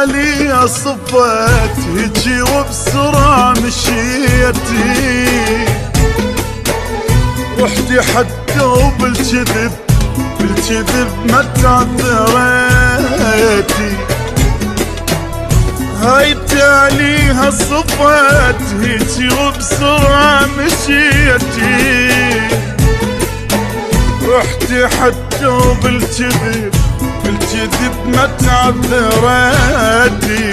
تالي صفت هجي وبسرعة مشيتي، رحتي حتى وبالكذب ما تعذريتي. هاي تاليها صفت هيجي وبسرعة مشيتي، رحتي حتى وبالكذب ما تعذريتي.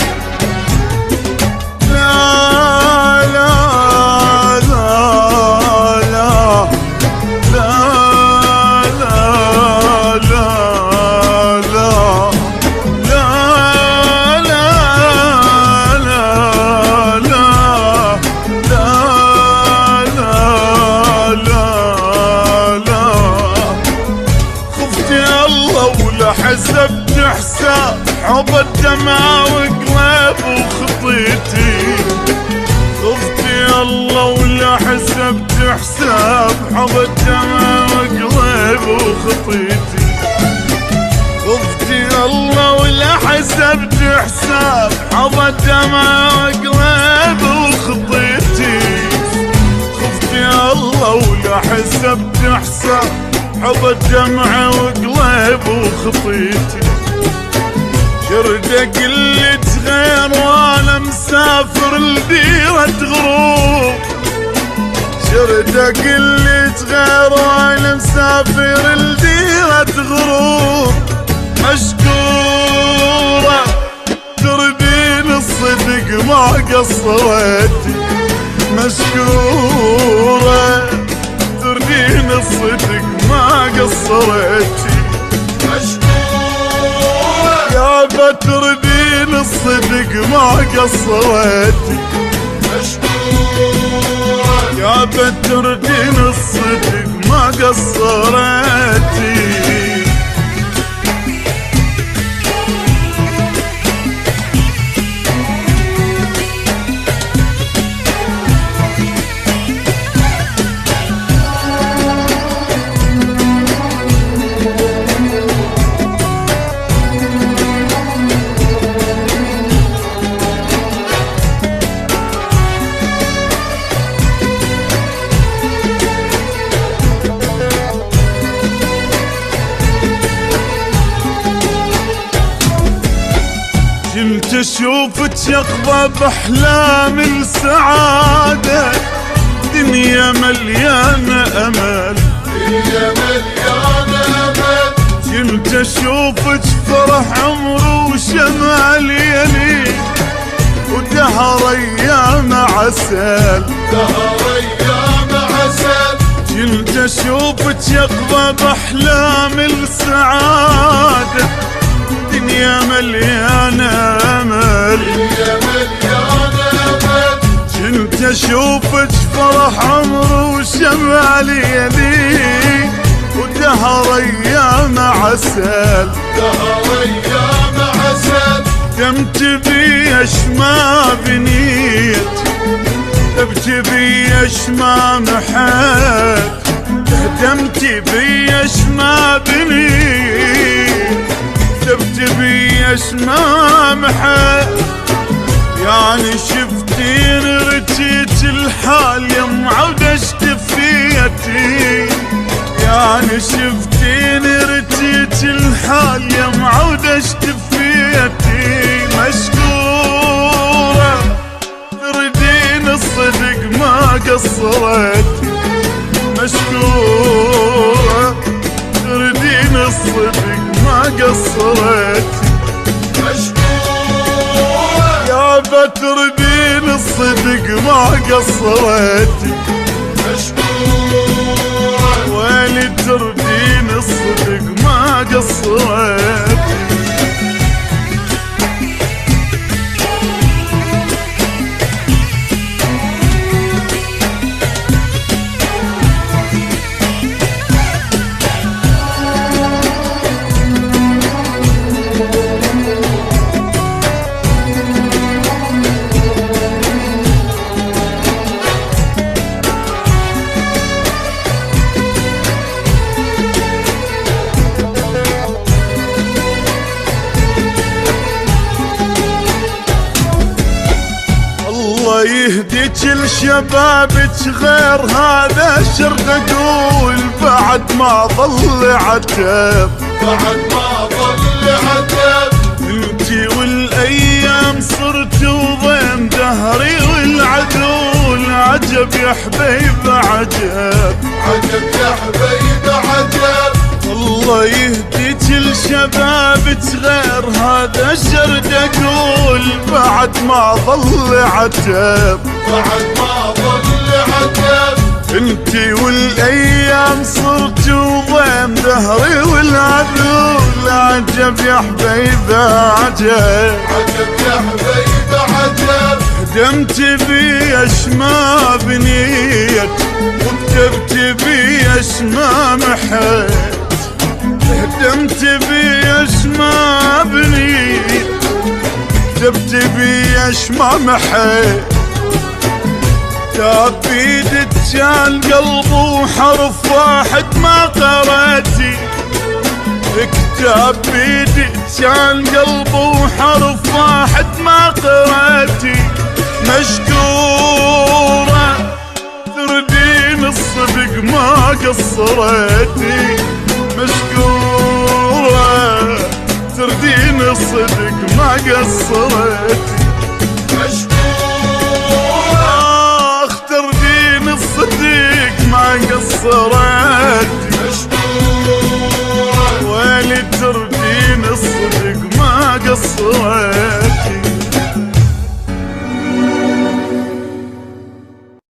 لا لا لا لا لا لا لا لا لا لا لا لا لا لا. خفت يا الله ولا حسبت حساب حب الدمع وقلب وخطيتي. خفت يا الله ولا حسبت حساب حب الدمع وقلب وخطيتي. خفت يا الله ولا حسبت حساب حب الدمع وقلب وخطيتي. خفت يا الله ولا حسبت حساب حب الدمع وقلب وخطيتي. شردة قلت غير وانا مسافر لديرة غروب، شردة قلت غير وانا مسافر لديرة غروب. مشكورة تردين الصدق ما قصرتي، مشكورة تردين الصدق ما قصرتي. يا بتردين الصدق ما قصرتي، يا بتردين الصدق ما قصرتي. كنت اشوفك يقظة باحلام السعادة، دنيا مليانة امل، دنيا مليانة امل. كنت اشوفك فرح عمر وشمال يلي، ودهر ايام عسل، دهر ايام عسل. كنت اشوفك يقظة باحلام السعادة، دنيا مليانة امل، دنيا مليانة امل. كنت اشوفك فرح عمر وشمال يلي، ودهر ايام عسل، دهر ايام عسل. دمت بيش ما بنيت، دمت بيش ما محيت، دمت بيش ما بنيت، دمت بيش ما محيت. يعني شفتين رجيت الحال يم عودشت فيتي، يعني شفتين رجيت الحال يم عودشت فيتي. مشكورة تردين الصدق ما قصرتي، مشكورة تردين الصدق ما قصرتي. مشكورة يا بتردين الصدق ما قصرتي، مشكورة ويلي تردين الصدق ما قصرتي. كل شبابك غير هذا الشرق اقول بعد ما ظل عتب بعد ما ظل عتب انتي والايام صرتوا ضيم دهري والعدو العجب يا حبيب عجب عجب يا حبيب عجب الله يهديك لشبابك غير هذا الجرد اقول بعد ما ظل عتب بعد ما ظل عتب انتي والايام صرتوا ضيم دهري والعدو العجب يا حبيبه عجب عجب يا حبيب عجب هدمت بي اشما بنيت وكتبت بي اشما محيت هدمت بي اشما بنيت كتبت بي اشما محيت كتاب بيدك كان قلب وحرف واحد ما قرأتي كتاب بيدك كان قلب وحرف واحد ما قرأتي مشكورة تردين الصدق ما قصرتي مشكورة تردين الصدق ما قصرتي